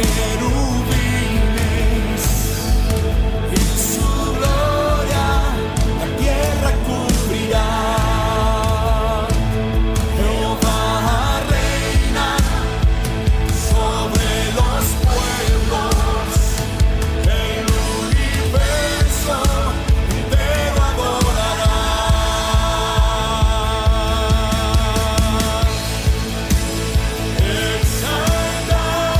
querubines y su gloria la tierra cubrirá. Jehová reina sobre los pueblos, el universo entero adorará. Exaltad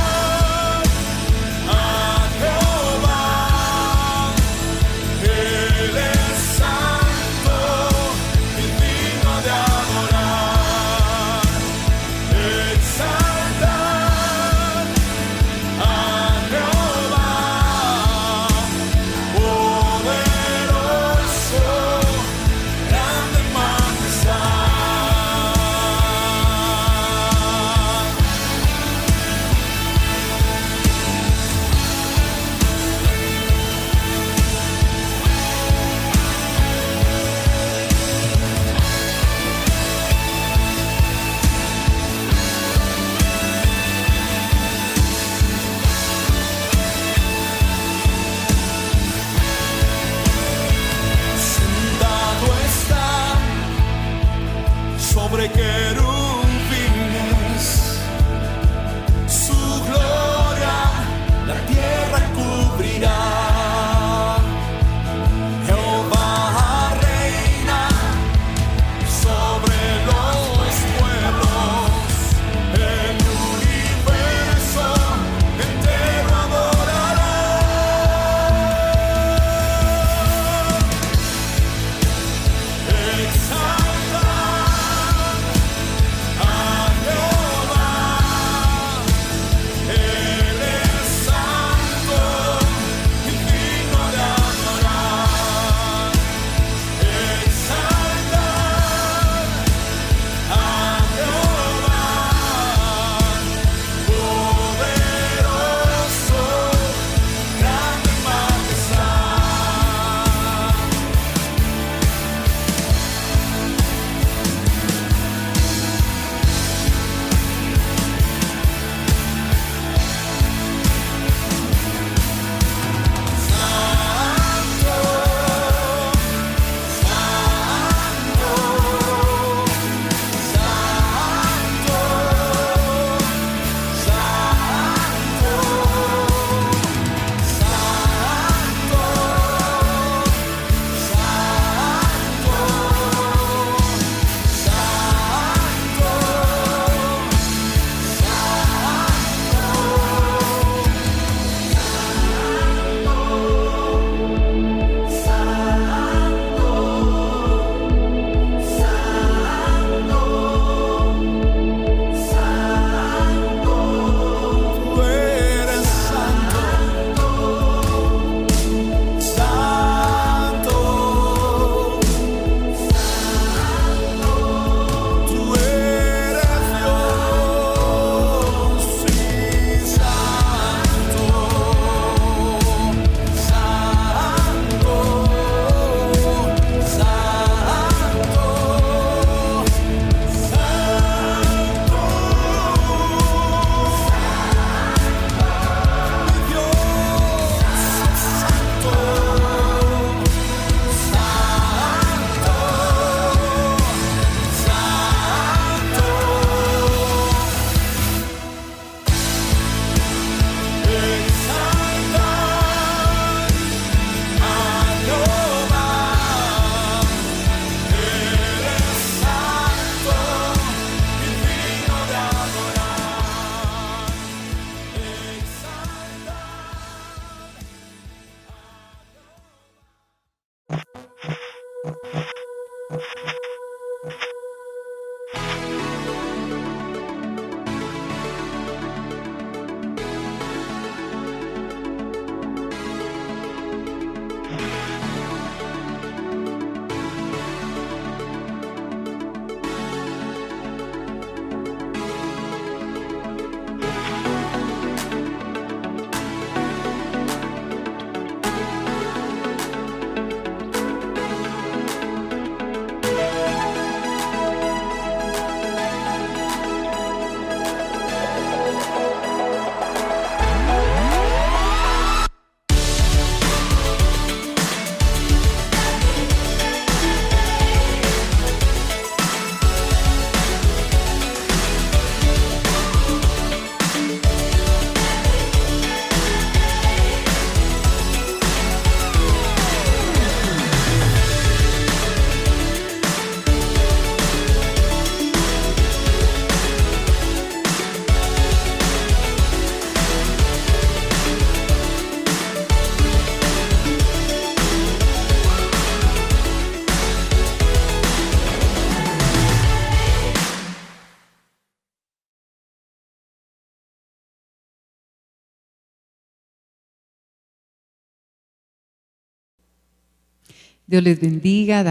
Dios les bendiga,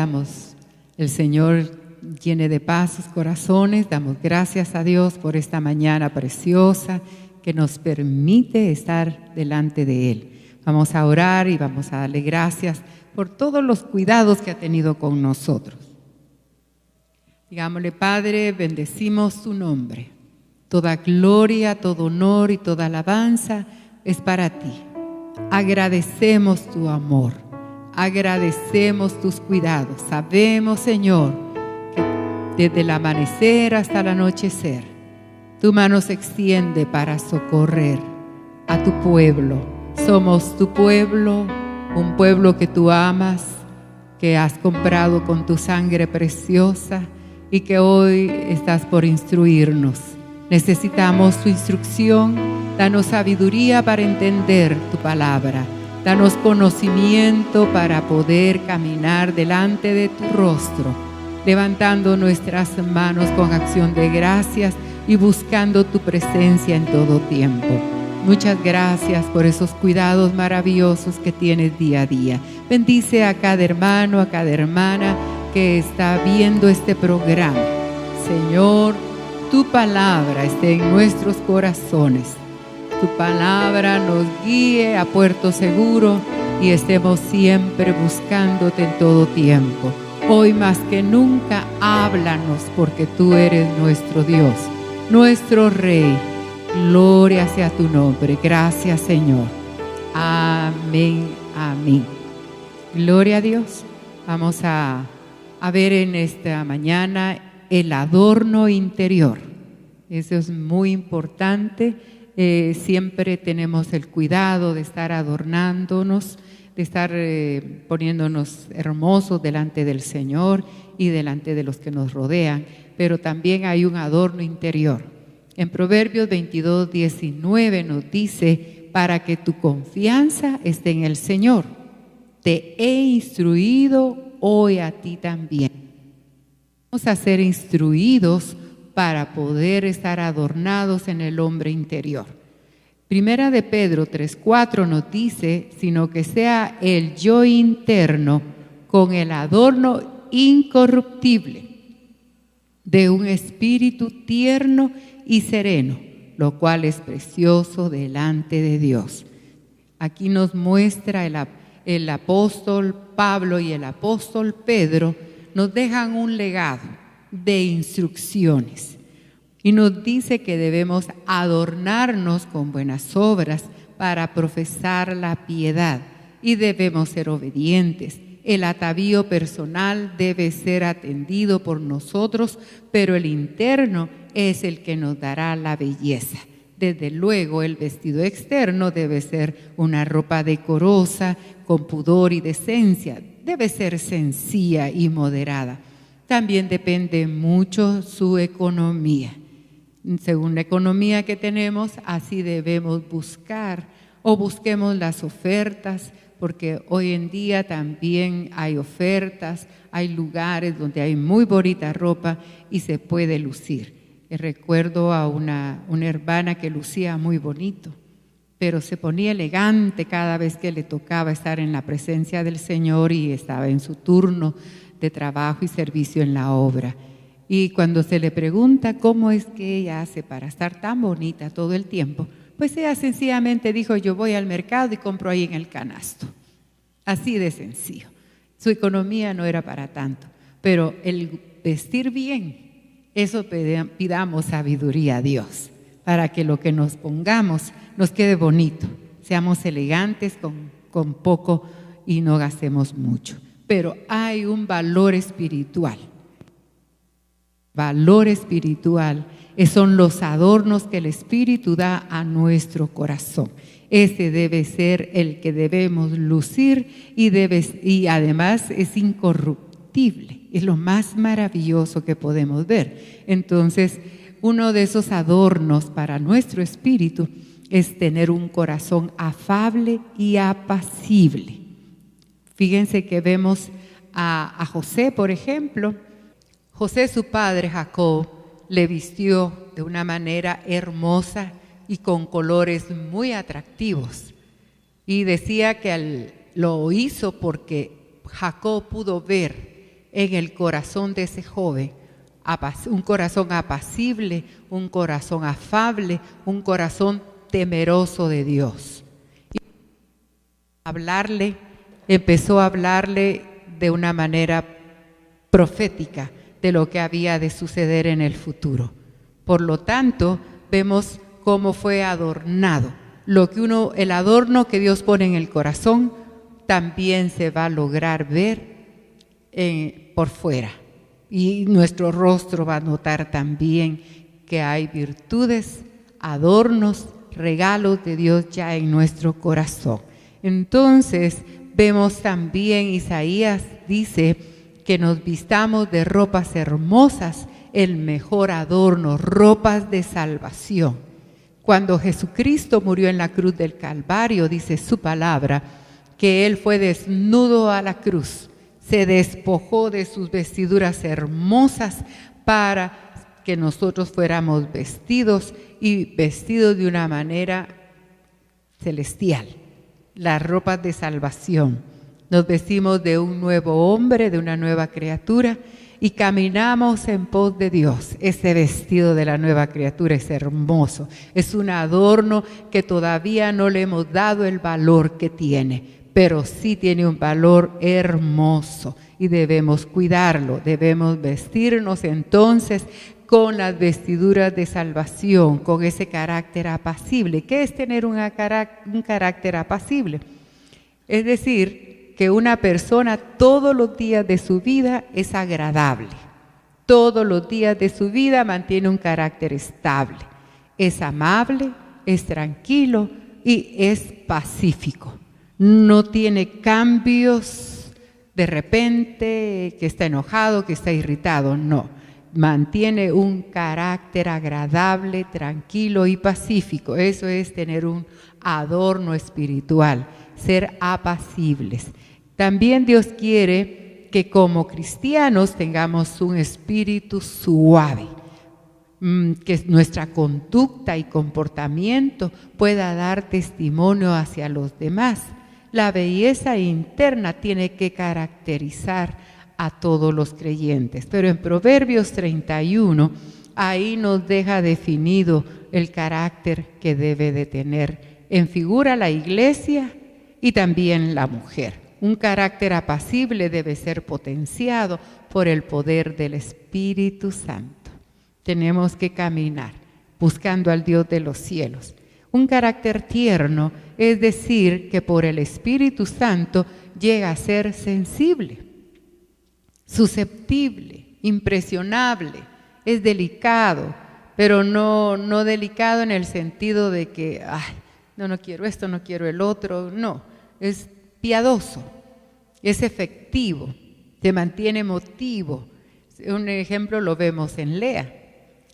el Señor llene de paz sus corazones, damos gracias a Dios por esta mañana preciosa que nos permite estar delante de Él. Vamos a orar y vamos a darle gracias por todos los cuidados que ha tenido con nosotros. Digámosle: Padre, bendecimos tu nombre. Toda gloria, todo honor y toda alabanza es para ti. Agradecemos tu amor, agradecemos tus cuidados. Sabemos, Señor, que desde el amanecer hasta el anochecer, tu mano se extiende para socorrer a tu pueblo. Somos tu pueblo, un pueblo que tú amas, que has comprado con tu sangre preciosa y que hoy estás por instruirnos. Necesitamos tu instrucción. Danos sabiduría para entender tu palabra. Danos conocimiento para poder caminar delante de tu rostro, levantando nuestras manos con acción de gracias y buscando tu presencia en todo tiempo. Muchas gracias por esos cuidados maravillosos que tienes día a día. Bendice a cada hermano, a cada hermana que está viendo este programa. Señor, tu palabra esté en nuestros corazones. Tu palabra nos guíe a puerto seguro y estemos siempre buscándote en todo tiempo. Hoy más que nunca, háblanos, porque tú eres nuestro Dios, nuestro Rey. Gloria sea tu nombre. Gracias, Señor. Amén, amén. Gloria a Dios. Vamos a ver en esta mañana el adorno interior. Eso es muy importante. Siempre tenemos el cuidado de estar adornándonos, de estar poniéndonos hermosos delante del Señor y delante de los que nos rodean, pero también hay un adorno interior. En Proverbios 22:19 nos dice: para que tu confianza esté en el Señor, te he instruido hoy a ti también. Vamos a ser instruidos para poder estar adornados en el hombre interior. Primera de Pedro 3:4 nos dice: sino que sea el yo interno con el adorno incorruptible de un espíritu tierno y sereno, lo cual es precioso delante de Dios. Aquí nos muestra el apóstol Pablo y el apóstol Pedro, nos dejan un legado de instrucciones y nos dice que debemos adornarnos con buenas obras para profesar la piedad y debemos ser obedientes. El atavío personal debe ser atendido por nosotros, pero el interno es el que nos dará la belleza. Desde luego, el vestido externo debe ser una ropa decorosa, con pudor y decencia. Debe ser sencilla y moderada. También depende mucho su economía. Según la economía que tenemos, así debemos buscar o busquemos las ofertas, porque hoy en día también hay ofertas, hay lugares donde hay muy bonita ropa y se puede lucir. Recuerdo a una hermana que lucía muy bonito, pero se ponía elegante cada vez que le tocaba estar en la presencia del Señor y estaba en su turno de trabajo y servicio en la obra. Y cuando se le pregunta cómo es que ella hace para estar tan bonita todo el tiempo, pues ella sencillamente dijo: yo voy al mercado y compro ahí en el canasto. Así de sencillo. Su economía no era para tanto, pero el vestir bien, eso pidamos sabiduría a Dios, para que lo que nos pongamos nos quede bonito, seamos elegantes con poco y no gastemos mucho. Pero hay un valor espiritual. Valor espiritual son los adornos que el Espíritu da a nuestro corazón. Ese debe ser el que debemos lucir y además es incorruptible. Es lo más maravilloso que podemos ver. Entonces, uno de esos adornos para nuestro espíritu es tener un corazón afable y apacible. Fíjense que vemos a José, por ejemplo. José, su padre Jacob, le vistió de una manera hermosa y con colores muy atractivos. Y decía que lo hizo porque Jacob pudo ver en el corazón de ese joven un corazón apacible, un corazón afable, un corazón temeroso de Dios. Y empezó a hablarle de una manera profética de lo que había de suceder en el futuro. Por lo tanto, vemos cómo fue adornado. El adorno que Dios pone en el corazón también se va a lograr ver por fuera. Y nuestro rostro va a notar también que hay virtudes, adornos, regalos de Dios ya en nuestro corazón. Entonces, vemos también, Isaías dice que nos vistamos de ropas hermosas, el mejor adorno, ropas de salvación. Cuando Jesucristo murió en la cruz del Calvario, dice su palabra, que Él fue desnudo a la cruz, se despojó de sus vestiduras hermosas para que nosotros fuéramos vestidos de una manera celestial. Las ropas de salvación. Nos vestimos de un nuevo hombre, de una nueva criatura y caminamos en pos de Dios. Ese vestido de la nueva criatura es hermoso. Es un adorno que todavía no le hemos dado el valor que tiene, pero sí tiene un valor hermoso y debemos cuidarlo. Debemos vestirnos entonces con las vestiduras de salvación, con ese carácter apacible. ¿Qué es tener un carácter apacible? Es decir, que una persona todos los días de su vida es agradable. Todos los días de su vida mantiene un carácter estable. Es amable, es tranquilo y es pacífico. No tiene cambios de repente, que está enojado, que está irritado, no. Mantiene un carácter agradable, tranquilo y pacífico. Eso es tener un adorno espiritual, ser apacibles. También Dios quiere que como cristianos tengamos un espíritu suave, que nuestra conducta y comportamiento pueda dar testimonio hacia los demás. La belleza interna tiene que caracterizar a todos los creyentes. Pero en Proverbios 31, ahí nos deja definido el carácter que debe de tener en figura la iglesia y también la mujer. Un carácter apacible debe ser potenciado por el poder del Espíritu Santo. Tenemos que caminar buscando al Dios de los cielos. Un carácter tierno, es decir, que por el Espíritu Santo llega a ser sensible, susceptible, impresionable, es delicado, pero no delicado en el sentido de que, no quiero esto, no quiero el otro, no, es piadoso, es efectivo, se mantiene emotivo. Un ejemplo lo vemos en Lea.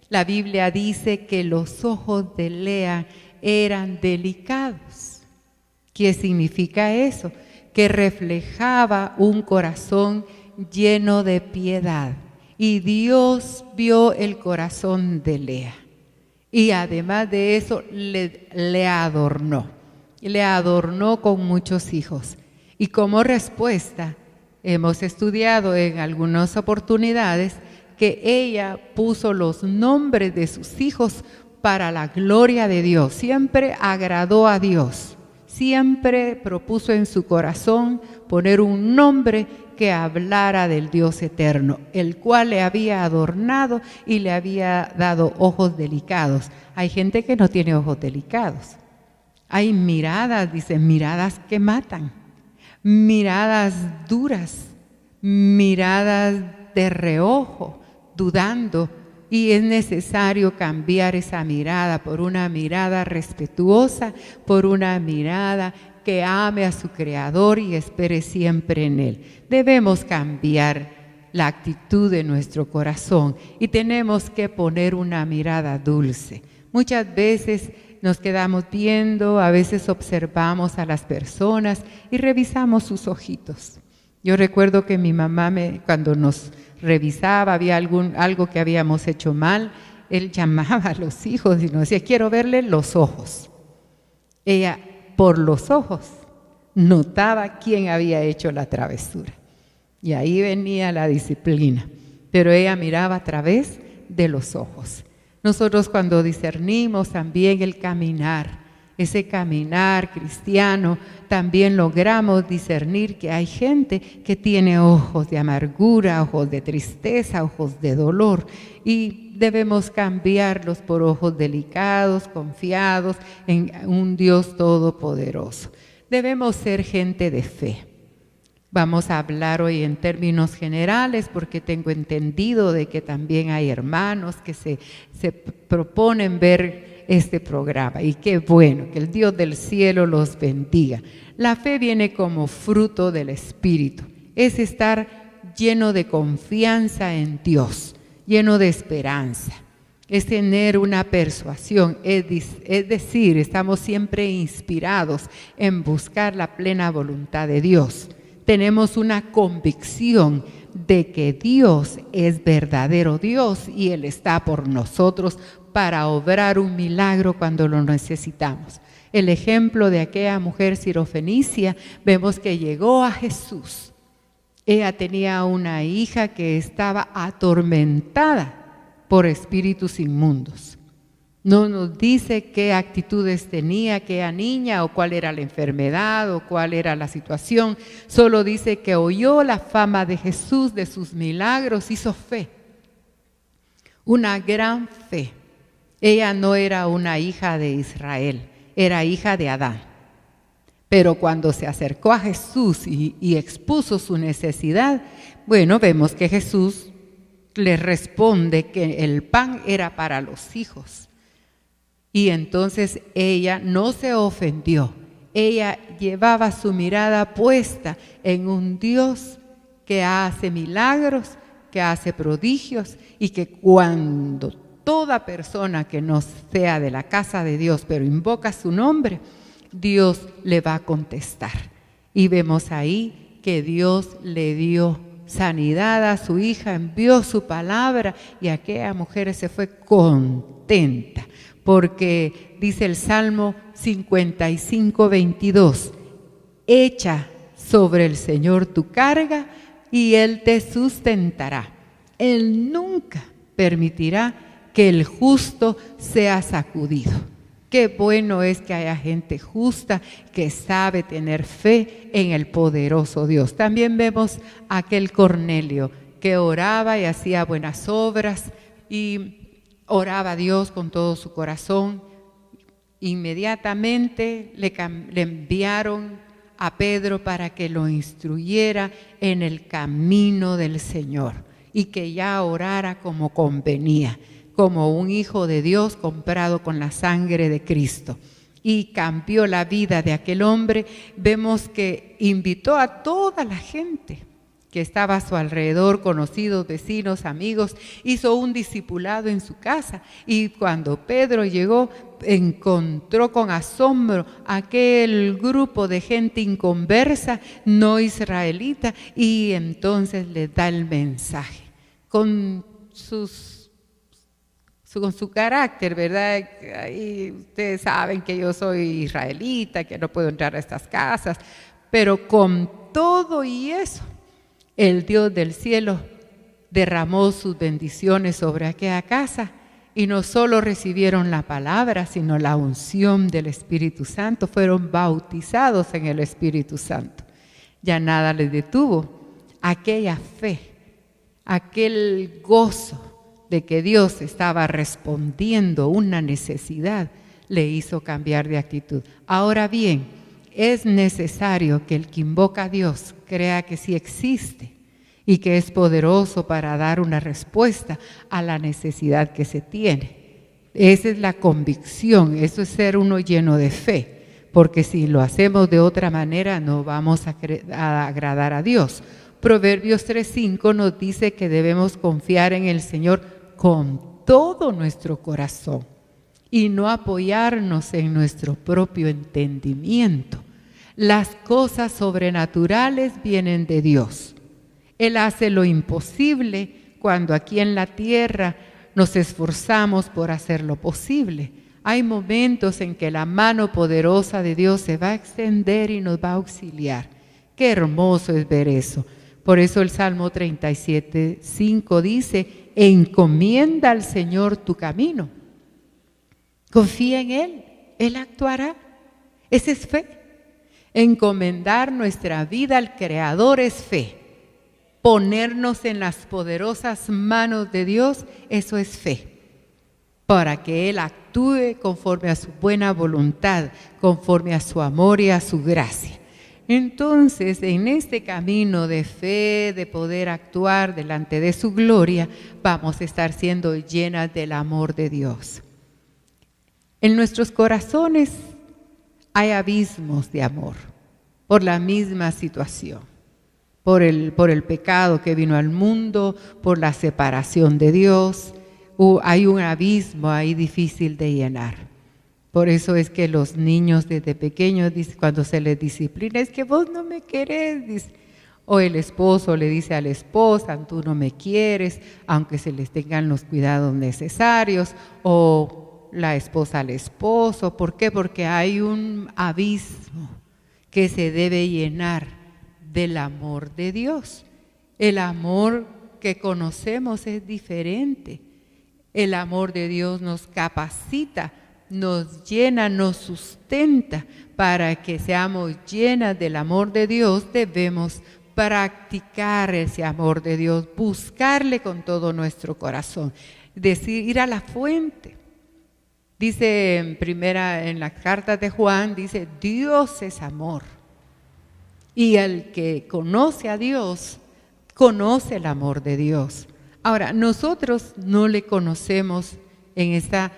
La Biblia dice que los ojos de Lea eran delicados. ¿Qué significa eso? Que reflejaba un corazón lleno de piedad. Y Dios vio el corazón de Lea. Y además de eso, le adornó. Le adornó con muchos hijos. Y como respuesta, hemos estudiado en algunas oportunidades que ella puso los nombres de sus hijos para la gloria de Dios. Siempre agradó a Dios. Siempre propuso en su corazón poner un nombre que hablara del Dios eterno, el cual le había adornado y le había dado ojos delicados. Hay gente que no tiene ojos delicados. Hay miradas, dicen, miradas que matan, miradas duras, miradas de reojo, dudando. Y es necesario cambiar esa mirada por una mirada respetuosa, por una mirada que ame a su Creador y espere siempre en Él. Debemos cambiar la actitud de nuestro corazón y tenemos que poner una mirada dulce. Muchas veces nos quedamos viendo, a veces observamos a las personas y revisamos sus ojitos. Yo recuerdo que mi mamá, cuando nos revisaba, había algo que habíamos hecho mal, él llamaba a los hijos y nos decía, quiero verle los ojos. Ella, por los ojos, notaba quién había hecho la travesura. Y ahí venía la disciplina, pero ella miraba a través de los ojos. Nosotros cuando discernimos también el caminar, ese caminar cristiano, también logramos discernir que hay gente que tiene ojos de amargura, ojos de tristeza, ojos de dolor, y debemos cambiarlos por ojos delicados, confiados en un Dios todopoderoso. Debemos ser gente de fe. Vamos a hablar hoy en términos generales porque tengo entendido de que también hay hermanos que se proponen ver este programa. Y qué bueno, que el Dios del cielo los bendiga. La fe viene como fruto del Espíritu. Es estar lleno de confianza en Dios, lleno de esperanza. Es tener una persuasión, es decir, estamos siempre inspirados en buscar la plena voluntad de Dios. Tenemos una convicción de que Dios es verdadero Dios y Él está por nosotros para obrar un milagro cuando lo necesitamos. El ejemplo de aquella mujer sirofenicia, vemos que llegó a Jesús. Ella tenía una hija que estaba atormentada por espíritus inmundos. No nos dice qué actitudes tenía aquella niña o cuál era la enfermedad o cuál era la situación. Solo dice que oyó la fama de Jesús, de sus milagros, hizo fe. Una gran fe. Ella no era una hija de Israel, era hija de Adán. Pero cuando se acercó a Jesús y expuso su necesidad, bueno, vemos que Jesús le responde que el pan era para los hijos. Y entonces ella no se ofendió. Ella llevaba su mirada puesta en un Dios que hace milagros, que hace prodigios y que cuando toda persona que no sea de la casa de Dios, pero invoca su nombre, Dios le va a contestar. Y vemos ahí que Dios le dio sanidad a su hija, envió su palabra y aquella mujer se fue contenta. Porque dice el Salmo 55, 22, echa sobre el Señor tu carga y Él te sustentará. Él nunca permitirá que el justo sea sacudido. Qué bueno es que haya gente justa que sabe tener fe en el poderoso Dios. También vemos a aquel Cornelio que oraba y hacía buenas obras y oraba a Dios con todo su corazón. Inmediatamente le enviaron a Pedro para que lo instruyera en el camino del Señor y que ya orara como convenía, como un hijo de Dios comprado con la sangre de Cristo. Y cambió la vida de aquel hombre. Vemos que invitó a toda la gente que estaba a su alrededor, conocidos, vecinos, amigos, hizo un discipulado en su casa. Y cuando Pedro llegó, encontró con asombro aquel grupo de gente inconversa, no israelita, y entonces les da el mensaje con su carácter, ¿verdad? Ahí ustedes saben que yo soy israelita, que no puedo entrar a estas casas, pero con todo y eso, el Dios del cielo derramó sus bendiciones sobre aquella casa y no solo recibieron la palabra, sino la unción del Espíritu Santo, fueron bautizados en el Espíritu Santo. Ya nada les detuvo. Aquella fe, aquel gozo de que Dios estaba respondiendo una necesidad, le hizo cambiar de actitud. Ahora bien, es necesario que el que invoca a Dios crea que sí existe y que es poderoso para dar una respuesta a la necesidad que se tiene. Esa es la convicción, eso es ser uno lleno de fe, porque si lo hacemos de otra manera no vamos a agradar a Dios. Proverbios 3:5 nos dice que debemos confiar en el Señor con todo nuestro corazón y no apoyarnos en nuestro propio entendimiento. Las cosas sobrenaturales vienen de Dios. Él hace lo imposible cuando aquí en la tierra nos esforzamos por hacer lo posible. Hay momentos en que la mano poderosa de Dios se va a extender y nos va a auxiliar. Qué hermoso es ver eso. Por eso el Salmo 37:5 dice, encomienda al Señor tu camino. Confía en Él, Él actuará. Esa es fe. Encomendar nuestra vida al Creador es fe. Ponernos en las poderosas manos de Dios, eso es fe. Para que Él actúe conforme a su buena voluntad, conforme a su amor y a su gracia. Entonces, en este camino de fe, de poder actuar delante de su gloria, vamos a estar siendo llenas del amor de Dios. En nuestros corazones hay abismos de amor por la misma situación, por el pecado que vino al mundo, por la separación de Dios. Hay un abismo ahí difícil de llenar. Por eso es que los niños desde pequeños, cuando se les disciplina, es que vos no me querés, dice. O el esposo le dice a la esposa, tú no me quieres, aunque se les tengan los cuidados necesarios. O la esposa al esposo. ¿Por qué? Porque hay un abismo que se debe llenar del amor de Dios. El amor que conocemos es diferente. El amor de Dios nos capacita, nos llena, nos sustenta. Para que seamos llenas del amor de Dios, debemos practicar ese amor de Dios, buscarle con todo nuestro corazón, decir, ir a la fuente. Dice en las cartas de Juan, dice, Dios es amor. Y el que conoce a Dios, conoce el amor de Dios. Ahora, nosotros no le conocemos en esta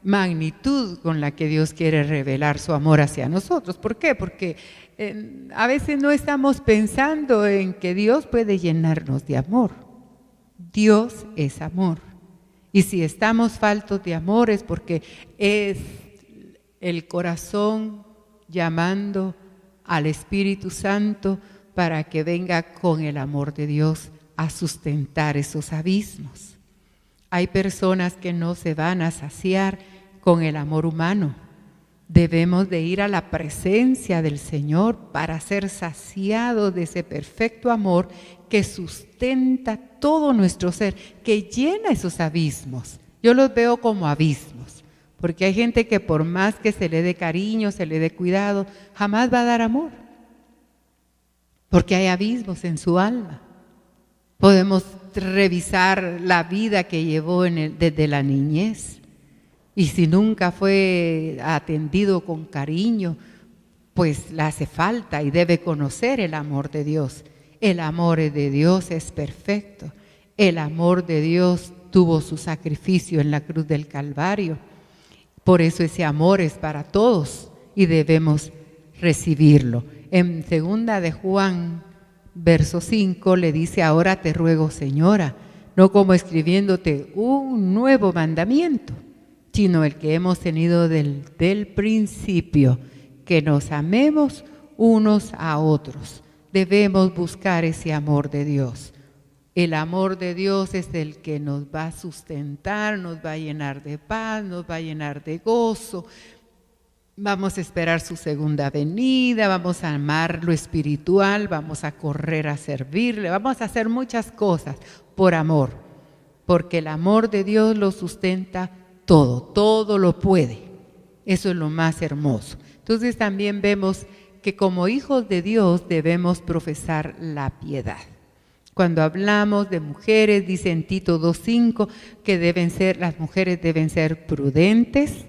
magnitud con la que Dios quiere revelar su amor hacia nosotros. ¿Por qué? Porque a veces no estamos pensando en que Dios puede llenarnos de amor. Dios es amor. Y si estamos faltos de amor es porque es el corazón llamando al Espíritu Santo para que venga con el amor de Dios a sustentar esos abismos. Hay personas que no se van a saciar con el amor humano. Debemos de ir a la presencia del Señor para ser saciados de ese perfecto amor que sustenta todo nuestro ser, que llena esos abismos. Yo los veo como abismos, porque hay gente que por más que se le dé cariño, se le dé cuidado, jamás va a dar amor, porque hay abismos en su alma. Podemos revisar la vida que llevó desde la niñez. Y si nunca fue atendido con cariño, pues le hace falta y debe conocer el amor de Dios. El amor de Dios es perfecto. El amor de Dios tuvo su sacrificio en la cruz del Calvario. Por eso ese amor es para todos y debemos recibirlo. En 2 de Juan, verso 5, le dice, ahora te ruego, Señora, no como escribiéndote un nuevo mandamiento, sino el que hemos tenido del principio, que nos amemos unos a otros. Debemos buscar ese amor de Dios. El amor de Dios es el que nos va a sustentar, nos va a llenar de paz, nos va a llenar de gozo. Vamos a esperar su segunda venida, vamos a amar lo espiritual, vamos a correr a servirle, vamos a hacer muchas cosas por amor, porque el amor de Dios lo sustenta todo lo puede. Eso es lo más hermoso. Entonces también vemos que como hijos de Dios debemos profesar la piedad. Cuando hablamos de mujeres, dice en Tito 2:5 que las mujeres deben ser prudentes,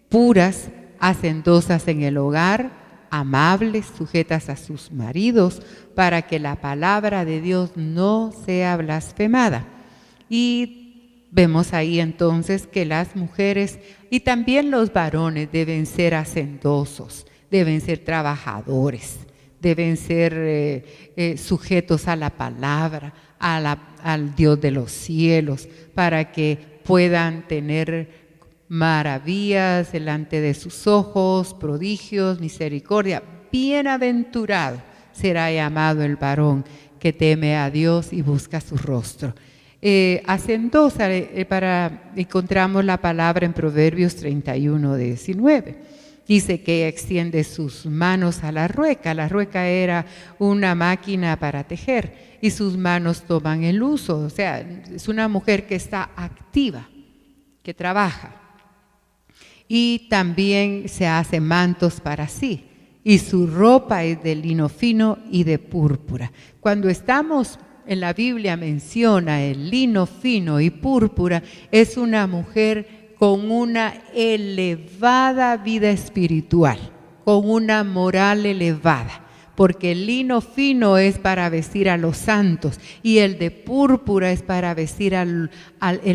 puras, hacendosas en el hogar, amables, sujetas a sus maridos, para que la palabra de Dios no sea blasfemada. Y vemos ahí entonces que las mujeres y también los varones deben ser hacendosos, deben ser trabajadores, deben ser sujetos a la palabra, al Dios de los cielos, para que puedan tener maravillas delante de sus ojos, prodigios, misericordia. Bienaventurado será llamado el varón que teme a Dios y busca su rostro. Hacendosa, encontramos la palabra en Proverbios 31:19. Dice que ella extiende sus manos a la rueca. La rueca era una máquina para tejer y sus manos toman el uso. O sea, es una mujer que está activa, que trabaja. Y también se hace mantos para sí. Y su ropa es de lino fino y de púrpura. Cuando estamos en la Biblia menciona el lino fino y púrpura, es una mujer con una elevada vida espiritual, con una moral elevada, porque el lino fino es para vestir a los santos y el de púrpura es para vestir al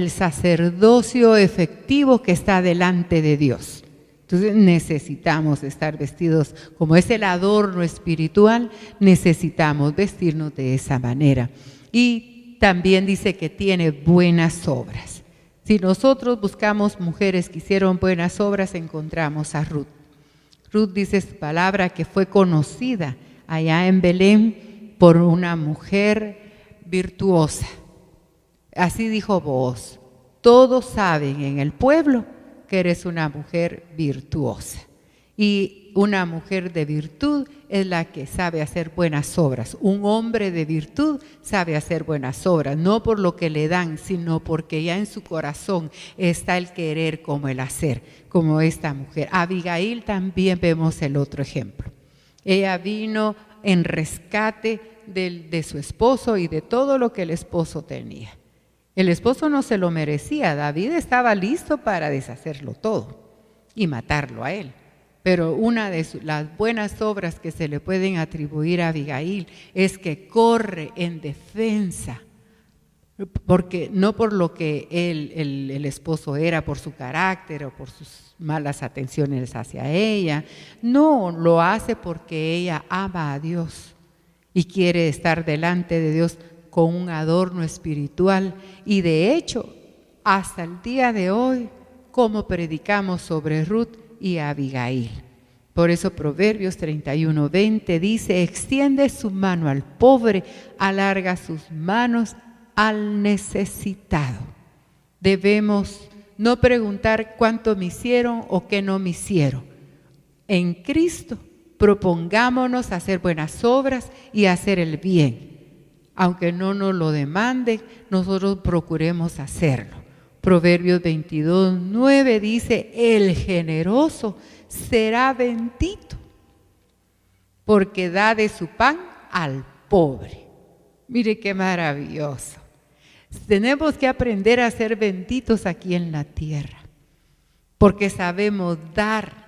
sacerdocio efectivo que está delante de Dios. Entonces necesitamos estar vestidos, como es el adorno espiritual, necesitamos vestirnos de esa manera. Y también dice que tiene buenas obras. Si nosotros buscamos mujeres que hicieron buenas obras, encontramos a Ruth. Ruth dice su palabra que fue conocida allá en Belén por una mujer virtuosa. Así dijo Booz: todos saben en el pueblo que eres una mujer virtuosa. Y una mujer de virtud es la que sabe hacer buenas obras. Un hombre de virtud sabe hacer buenas obras, no por lo que le dan, sino porque ya en su corazón está el querer como el hacer, como esta mujer. Abigail también vemos el otro ejemplo. Ella vino en rescate de su esposo y de todo lo que el esposo tenía. El esposo no se lo merecía. David estaba listo para deshacerlo todo y matarlo a él. Pero una de las buenas obras que se le pueden atribuir a Abigail es que corre en defensa, porque no por lo que el esposo era, por su carácter o por sus malas atenciones hacia ella. No, lo hace porque ella ama a Dios y quiere estar delante de Dios con un adorno espiritual. Y de hecho, hasta el día de hoy, como predicamos sobre Ruth y Abigail. Por eso Proverbios 31:20 dice: extiende su mano al pobre, alarga sus manos al necesitado. Debemos no preguntar cuánto me hicieron o qué no me hicieron. En Cristo propongámonos hacer buenas obras y hacer el bien. Aunque no nos lo demanden, nosotros procuremos hacerlo. Proverbios 22:9 dice: el generoso será bendito, porque da de su pan al pobre. Mire qué maravilloso. Tenemos que aprender a ser benditos aquí en la tierra, porque sabemos dar,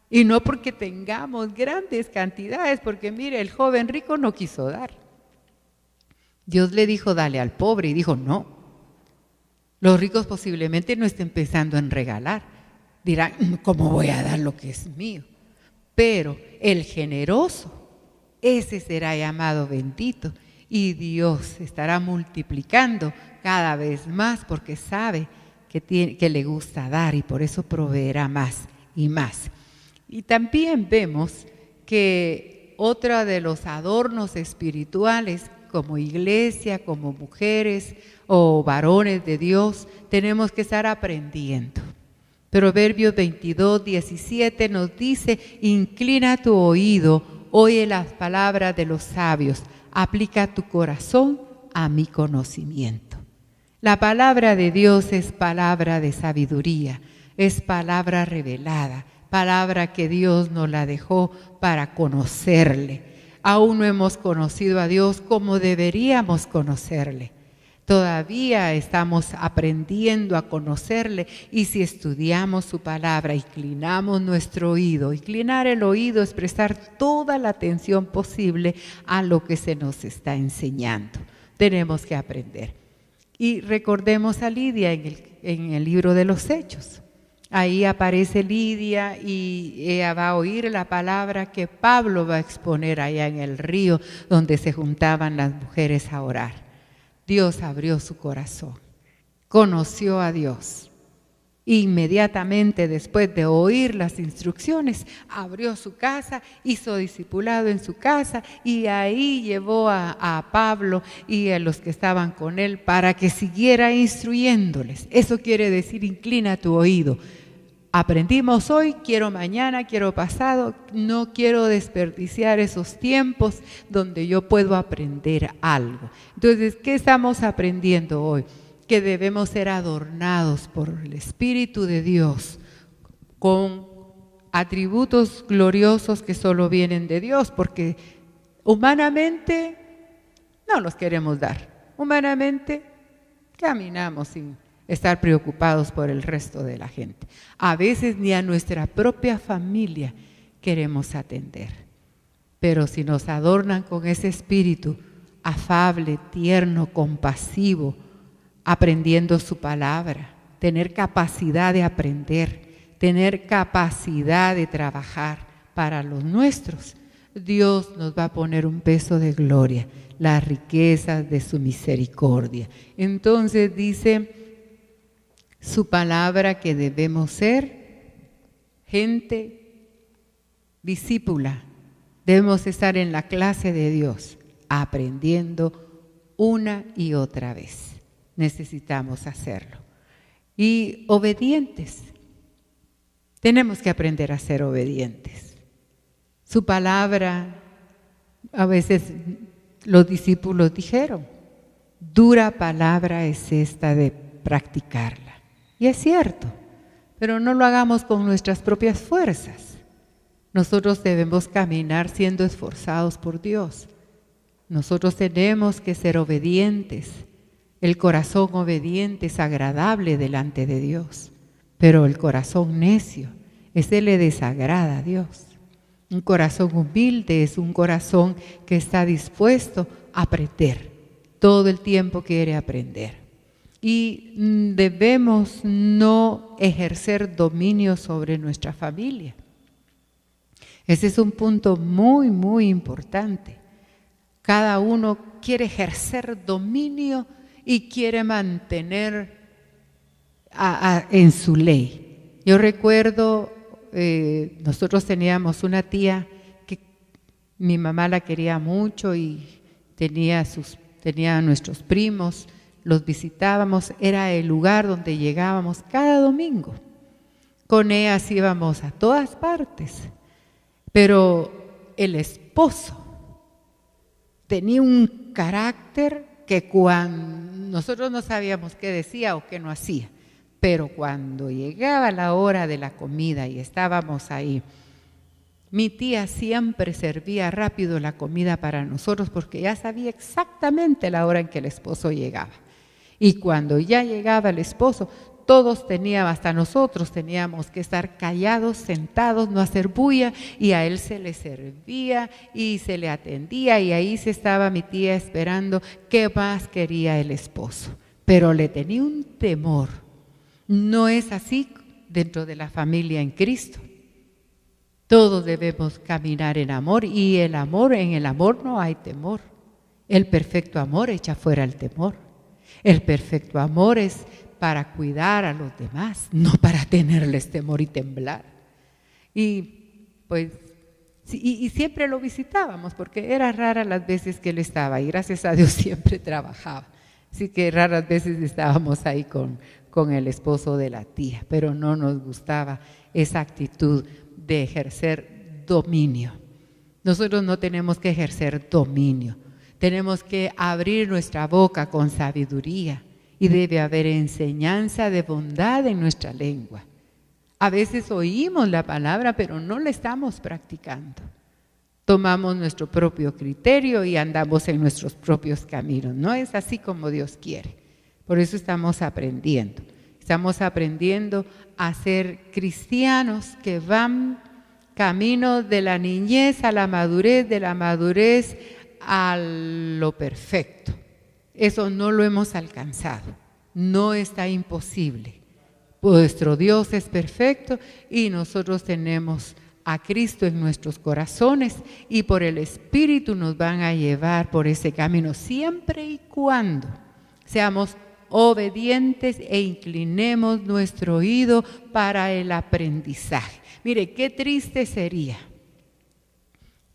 y no porque tengamos grandes cantidades, porque mire, el joven rico no quiso dar. Dios le dijo: dale al pobre, y dijo: no. Los ricos posiblemente no estén pensando en regalar. Dirán: ¿cómo voy a dar lo que es mío? Pero el generoso, ese será llamado bendito. Y Dios estará multiplicando cada vez más porque sabe que le gusta dar y por eso proveerá más y más. Y también vemos que otro de los adornos espirituales como iglesia, como mujeres o varones de Dios, tenemos que estar aprendiendo. Proverbios 22:17 nos dice: inclina tu oído, oye las palabras de los sabios, aplica tu corazón a mi conocimiento. La palabra de Dios es palabra de sabiduría, es palabra revelada, palabra que Dios nos la dejó para conocerle. Aún no hemos conocido a Dios como deberíamos conocerle. Todavía estamos aprendiendo a conocerle, y si estudiamos su palabra, inclinamos nuestro oído. Inclinar el oído es prestar toda la atención posible a lo que se nos está enseñando. Tenemos que aprender. Y recordemos a Lidia en el libro de los Hechos. Ahí aparece Lidia y ella va a oír la palabra que Pablo va a exponer allá en el río donde se juntaban las mujeres a orar. Dios abrió su corazón, conoció a Dios. Inmediatamente después de oír las instrucciones, abrió su casa, hizo discipulado en su casa y ahí llevó a Pablo y a los que estaban con él para que siguiera instruyéndoles. Eso quiere decir: inclina tu oído. aprendimos hoy, quiero mañana, quiero pasado. No quiero desperdiciar esos tiempos donde yo puedo aprender algo. Entonces, ¿qué estamos aprendiendo hoy? Que debemos ser adornados por el Espíritu de Dios con atributos gloriosos que solo vienen de Dios, porque humanamente no los queremos dar. Humanamente caminamos sin estar preocupados por el resto de la gente. A veces ni a nuestra propia familia queremos atender. Pero si nos adornan con ese espíritu afable, tierno, compasivo, aprendiendo su palabra, tener capacidad de aprender, tener capacidad de trabajar para los nuestros, Dios nos va a poner un peso de gloria, las riquezas de su misericordia. Entonces dice su palabra que debemos ser gente discípula, debemos estar en la clase de Dios, aprendiendo una y otra vez. Necesitamos hacerlo. Y obedientes. Tenemos que aprender a ser obedientes. Su palabra, a veces los discípulos dijeron, dura palabra es esta de practicarla. Y es cierto, pero no lo hagamos con nuestras propias fuerzas. Nosotros debemos caminar siendo esforzados por Dios. Nosotros tenemos que ser obedientes. El corazón obediente es agradable delante de Dios, pero el corazón necio, ese le desagrada a Dios. Un corazón humilde es un corazón que está dispuesto a aprender. Todo el tiempo quiere aprender. Y debemos no ejercer dominio sobre nuestra familia. Ese es un punto muy, muy importante. Cada uno quiere ejercer dominio y quiere mantener en su ley. Yo recuerdo, nosotros teníamos una tía que mi mamá la quería mucho y tenía a nuestros primos, los visitábamos, era el lugar donde llegábamos cada domingo. Con ellas íbamos a todas partes, pero el esposo tenía un carácter que cuando nosotros no sabíamos qué decía o qué no hacía, pero cuando llegaba la hora de la comida y estábamos ahí, mi tía siempre servía rápido la comida para nosotros porque ya sabía exactamente la hora en que el esposo llegaba. Y cuando ya llegaba el esposo, todos teníamos, hasta nosotros teníamos que estar callados, sentados, no hacer bulla, y a él se le servía y se le atendía, y ahí se estaba mi tía esperando qué más quería el esposo. Pero le tenía un temor. No es así dentro de la familia en Cristo. Todos debemos caminar en amor, y en el amor no hay temor. El perfecto amor echa fuera el temor. El perfecto amor es para cuidar a los demás, no para tenerles temor y temblar. Y pues, y siempre lo visitábamos, porque era rara las veces que él estaba, y gracias a Dios siempre trabajaba. Así que raras veces estábamos ahí con el esposo de la tía, pero no nos gustaba esa actitud de ejercer dominio. Nosotros no tenemos que ejercer dominio, tenemos que abrir nuestra boca con sabiduría, y debe haber enseñanza de bondad en nuestra lengua. A veces oímos la palabra, pero no la estamos practicando. Tomamos nuestro propio criterio y andamos en nuestros propios caminos. No es así como Dios quiere. Por eso estamos aprendiendo. Estamos aprendiendo a ser cristianos que van camino de la niñez a la madurez, de la madurez a lo perfecto. Eso no lo hemos alcanzado, no está imposible. Nuestro Dios es perfecto y nosotros tenemos a Cristo en nuestros corazones, y por el Espíritu nos van a llevar por ese camino, siempre y cuando seamos obedientes e inclinemos nuestro oído para el aprendizaje. Mire, qué triste sería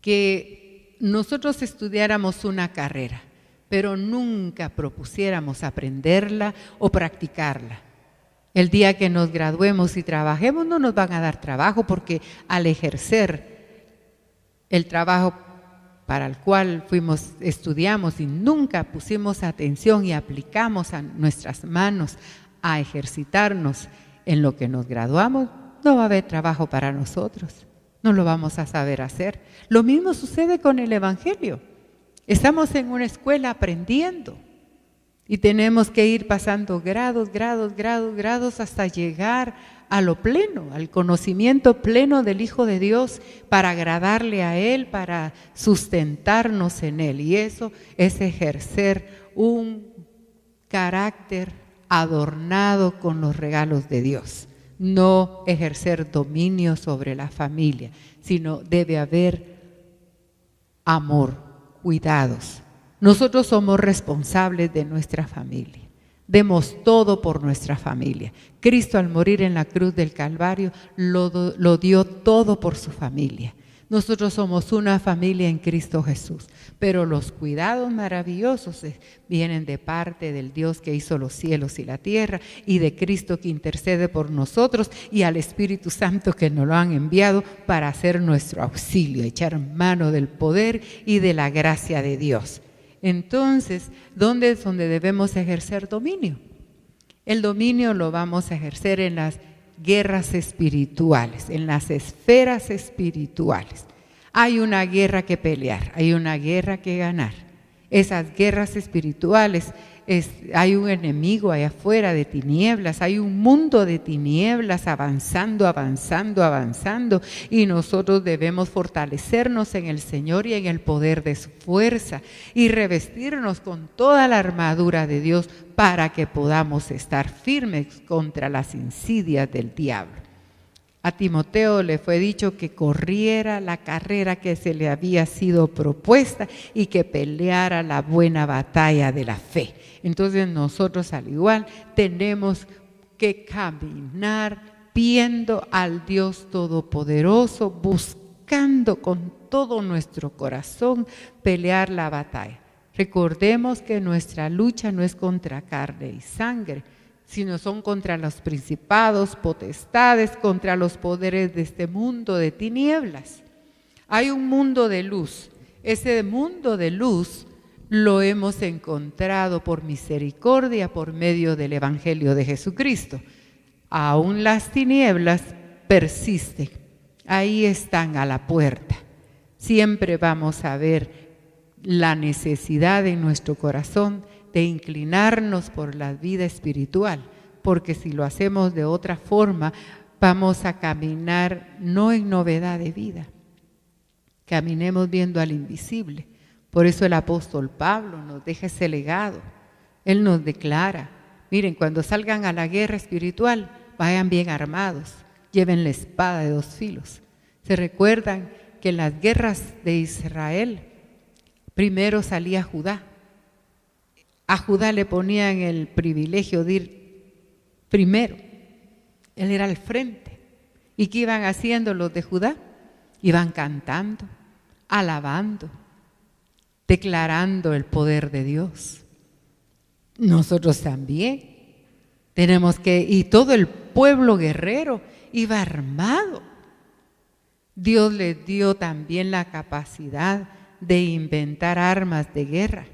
que nosotros estudiáramos una carrera, pero nunca propusiéramos aprenderla o practicarla. El día que nos graduemos y trabajemos no nos van a dar trabajo, porque al ejercer el trabajo para el cual estudiamos y nunca pusimos atención y aplicamos a nuestras manos a ejercitarnos en lo que nos graduamos, no va a haber trabajo para nosotros, no lo vamos a saber hacer. Lo mismo sucede con el Evangelio. Estamos en una escuela aprendiendo y tenemos que ir pasando grados hasta llegar a lo pleno, al conocimiento pleno del Hijo de Dios, para agradarle a Él, para sustentarnos en Él. Y eso es ejercer un carácter adornado con los regalos de Dios. No ejercer dominio sobre la familia, sino debe haber amor, cuidados. Nosotros somos responsables de nuestra familia. Demos todo por nuestra familia. Cristo, al morir en la cruz del Calvario, lo dio todo por su familia. Nosotros somos una familia en Cristo Jesús, pero los cuidados maravillosos vienen de parte del Dios que hizo los cielos y la tierra, y de Cristo que intercede por nosotros, y al Espíritu Santo que nos lo han enviado para hacer nuestro auxilio, echar mano del poder y de la gracia de Dios. Entonces, ¿dónde es donde debemos ejercer dominio? El dominio lo vamos a ejercer en las guerras espirituales, en las esferas espirituales. Hay una guerra que pelear, hay una guerra que ganar. Esas guerras espirituales, hay un enemigo allá afuera de tinieblas, hay un mundo de tinieblas avanzando, y nosotros debemos fortalecernos en el Señor y en el poder de su fuerza y revestirnos con toda la armadura de Dios para que podamos estar firmes contra las insidias del diablo. A Timoteo le fue dicho que corriera la carrera que se le había sido propuesta y que peleara la buena batalla de la fe. Entonces nosotros al igual tenemos que caminar viendo al Dios Todopoderoso, buscando con todo nuestro corazón pelear la batalla. Recordemos que nuestra lucha no es contra carne y sangre, sino son contra los principados, potestades, contra los poderes de este mundo de tinieblas. Hay un mundo de luz. Ese mundo de luz lo hemos encontrado por misericordia por medio del Evangelio de Jesucristo. Aún las tinieblas persisten, ahí están a la puerta. Siempre vamos a ver la necesidad en nuestro corazón de inclinarnos por la vida espiritual, porque si lo hacemos de otra forma, vamos a caminar no en novedad de vida, caminemos viendo al invisible. Por eso el apóstol Pablo nos deja ese legado. Él nos declara, miren, cuando salgan a la guerra espiritual, vayan bien armados, lleven la espada de 2 filos. ¿Se recuerdan que en las guerras de Israel primero salía Judá? A Judá le ponían el privilegio de ir primero. Él era al frente. ¿Y qué iban haciendo los de Judá? Iban cantando, alabando, declarando el poder de Dios. Nosotros también tenemos que, y todo el pueblo guerrero iba armado. Dios les dio también la capacidad de inventar armas de guerra.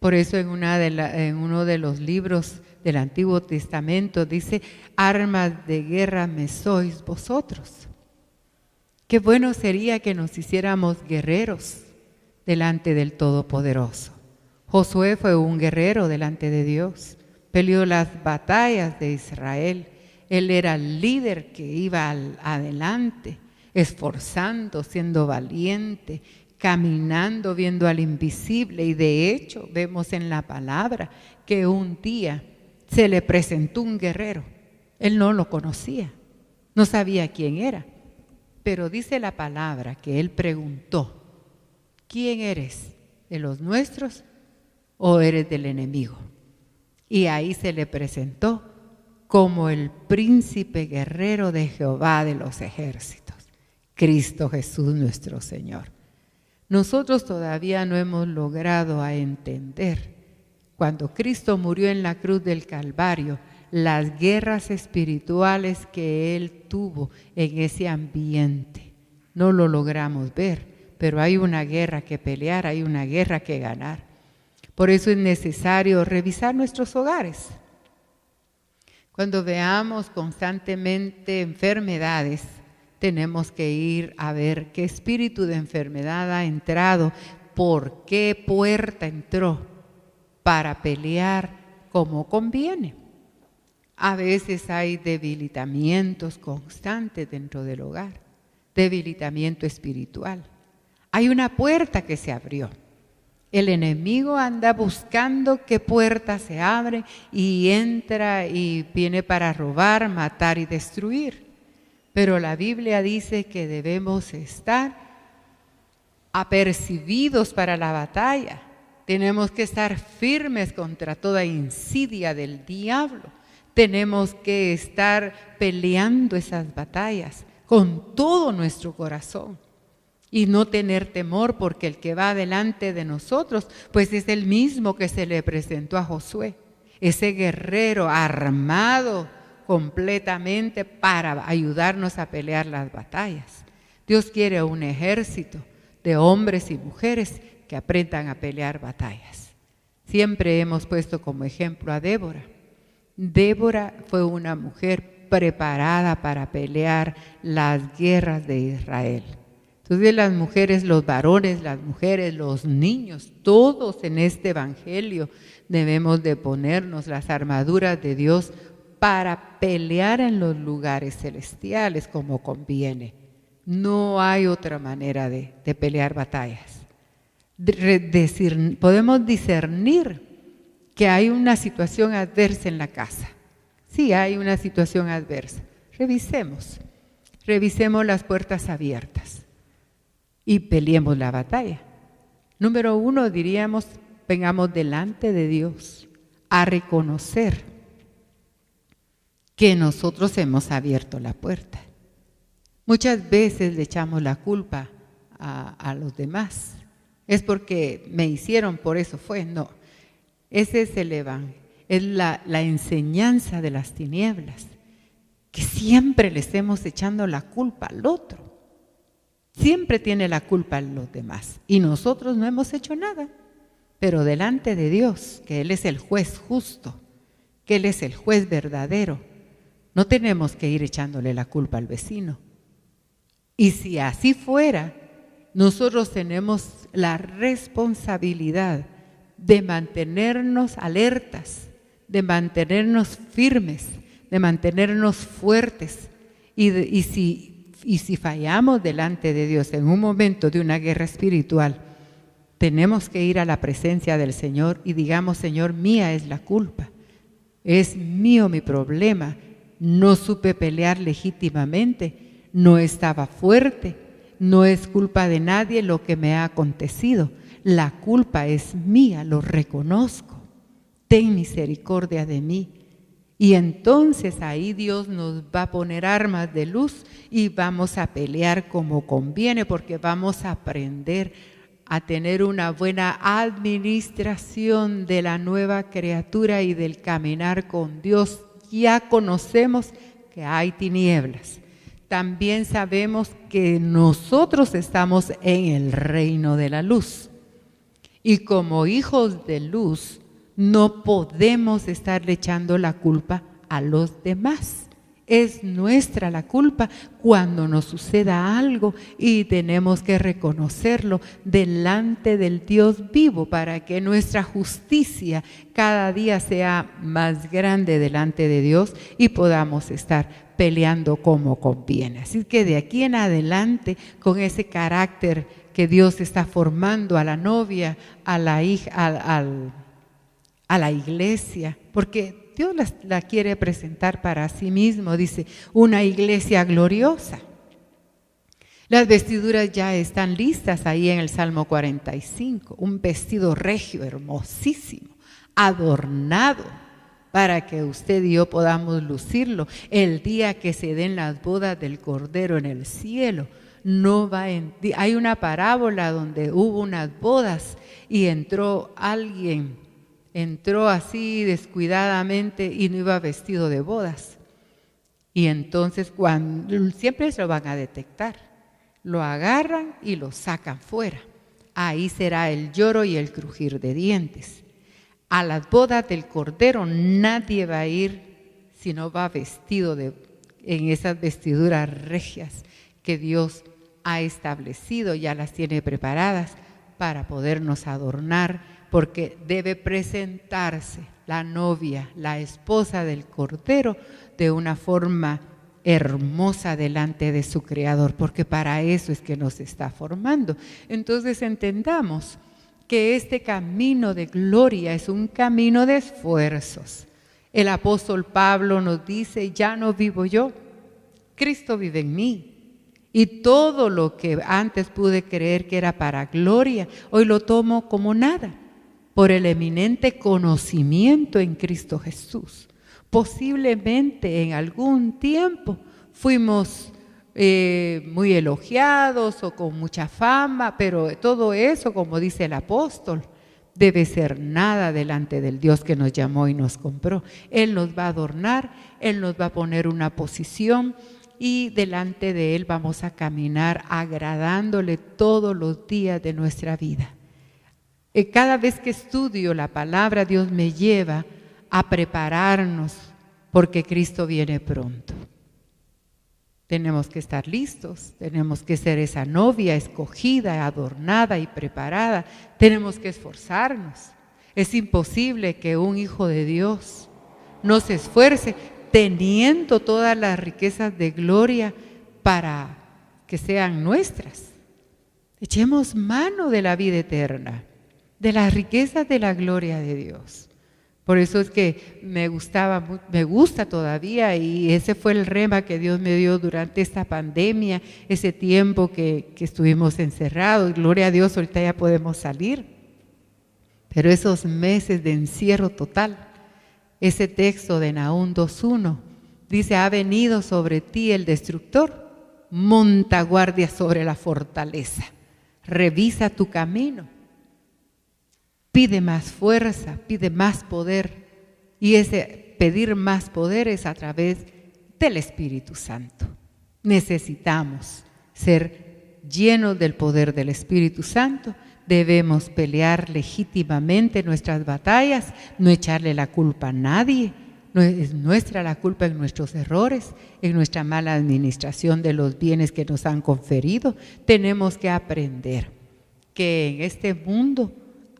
Por eso en uno de los libros del Antiguo Testamento dice, armas de guerra me sois vosotros. Qué bueno sería que nos hiciéramos guerreros delante del Todopoderoso. Josué fue un guerrero delante de Dios, peleó las batallas de Israel. Él era el líder que iba adelante, esforzando, siendo valiente, caminando, viendo al invisible. Y de hecho vemos en la palabra que un día se le presentó un guerrero. Él no lo conocía, no sabía quién era, pero dice la palabra que él preguntó, ¿quién eres? ¿De los nuestros o eres del enemigo? Y ahí se le presentó como el príncipe guerrero de Jehová de los ejércitos, Cristo Jesús nuestro Señor. Nosotros todavía no hemos logrado entender, cuando Cristo murió en la cruz del Calvario, las guerras espirituales que él tuvo en ese ambiente. No lo logramos ver, pero hay una guerra que pelear, hay una guerra que ganar. Por eso es necesario revisar nuestros hogares. Cuando veamos constantemente enfermedades, tenemos que ir a ver qué espíritu de enfermedad ha entrado, por qué puerta entró, para pelear como conviene. A veces hay debilitamientos constantes dentro del hogar, debilitamiento espiritual. Hay una puerta que se abrió. El enemigo anda buscando qué puerta se abre y entra y viene para robar, matar y destruir. Pero la Biblia dice que debemos estar apercibidos para la batalla. Tenemos que estar firmes contra toda insidia del diablo. Tenemos que estar peleando esas batallas con todo nuestro corazón y no tener temor, porque el que va delante de nosotros pues es el mismo que se le presentó a Josué, ese guerrero armado completamente para ayudarnos a pelear las batallas. Dios quiere un ejército de hombres y mujeres que aprendan a pelear batallas. Siempre hemos puesto como ejemplo a Débora. Débora fue una mujer preparada para pelear las guerras de Israel. Entonces las mujeres, los varones, las mujeres, los niños, todos en este evangelio debemos de ponernos las armaduras de Dios para pelear en los lugares celestiales como conviene. No hay otra manera de pelear batallas. Podemos discernir que hay una situación adversa en la casa. Sí, hay una situación adversa. Revisemos las puertas abiertas y peleemos la batalla. Número 1, diríamos, vengamos delante de Dios a reconocer que nosotros hemos abierto la puerta. Muchas veces le echamos la culpa a los demás. Es porque me hicieron, por eso fue. No, ese es el evangelio, es la enseñanza de las tinieblas, que siempre le estemos echando la culpa al otro. Siempre tiene la culpa a los demás y nosotros no hemos hecho nada. Pero delante de Dios, que Él es el juez justo, que Él es el juez verdadero, no tenemos que ir echándole la culpa al vecino. Y si así fuera, nosotros tenemos la responsabilidad de mantenernos alertas, de mantenernos firmes, de mantenernos fuertes. Y si fallamos delante de Dios en un momento de una guerra espiritual, tenemos que ir a la presencia del Señor y digamos: Señor, mía es la culpa, es mío mi problema, no supe pelear legítimamente, no estaba fuerte, no es culpa de nadie lo que me ha acontecido, la culpa es mía, lo reconozco, ten misericordia de mí. Y entonces ahí Dios nos va a poner armas de luz y vamos a pelear como conviene, porque vamos a aprender a tener una buena administración de la nueva criatura y del caminar con Dios. Ya conocemos que hay tinieblas. También sabemos que nosotros estamos en el reino de la luz. Y como hijos de luz, no podemos estarle echando la culpa a los demás. Es nuestra la culpa cuando nos suceda algo y tenemos que reconocerlo delante del Dios vivo para que nuestra justicia cada día sea más grande delante de Dios y podamos estar peleando como conviene. Así que de aquí en adelante, con ese carácter que Dios está formando a la novia, a la hija, a la iglesia, porque Dios la quiere presentar para sí mismo, dice, una iglesia gloriosa. Las vestiduras ya están listas ahí en el Salmo 45, un vestido regio, hermosísimo, adornado, para que usted y yo podamos lucirlo el día que se den las bodas del Cordero en el cielo. Hay una parábola donde hubo unas bodas y entró alguien entró así descuidadamente y no iba vestido de bodas. Y entonces siempre se lo van a detectar, lo agarran y lo sacan fuera. Ahí será el lloro y el crujir de dientes. A las bodas del Cordero nadie va a ir si no va vestido en esas vestiduras regias que Dios ha establecido, ya las tiene preparadas para podernos adornar, porque debe presentarse la novia, la esposa del Cordero, de una forma hermosa delante de su Creador, porque para eso es que nos está formando. Entonces entendamos que este camino de gloria es un camino de esfuerzos. El apóstol Pablo nos dice, ya no vivo yo, Cristo vive en mí. Y todo lo que antes pude creer que era para gloria, hoy lo tomo como nada, por el eminente conocimiento en Cristo Jesús. Posiblemente en algún tiempo fuimos muy elogiados o con mucha fama, pero todo eso, como dice el apóstol, debe ser nada delante del Dios que nos llamó y nos compró. Él nos va a adornar, Él nos va a poner una posición y delante de Él vamos a caminar agradándole todos los días de nuestra vida. Cada vez que estudio la palabra, Dios me lleva a prepararnos porque Cristo viene pronto. Tenemos que estar listos, tenemos que ser esa novia escogida, adornada y preparada. Tenemos que esforzarnos. Es imposible que un hijo de Dios no se esfuerce teniendo todas las riquezas de gloria para que sean nuestras. Echemos mano de la vida eterna, de las riquezas de la gloria de Dios. Por eso es que me gusta todavía, y ese fue el rema que Dios me dio durante esta pandemia, ese tiempo que estuvimos encerrados. Gloria a Dios, ahorita ya podemos salir. Pero esos meses de encierro total, ese texto de Nahum 2:1 dice, ha venido sobre ti el destructor, monta guardia sobre la fortaleza, revisa tu camino. Pide más fuerza, pide más poder, y ese pedir más poder es a través del Espíritu Santo. Necesitamos ser llenos del poder del Espíritu Santo, debemos pelear legítimamente nuestras batallas, no echarle la culpa a nadie, no es nuestra la culpa en nuestros errores, en nuestra mala administración de los bienes que nos han conferido. Tenemos que aprender que en este mundo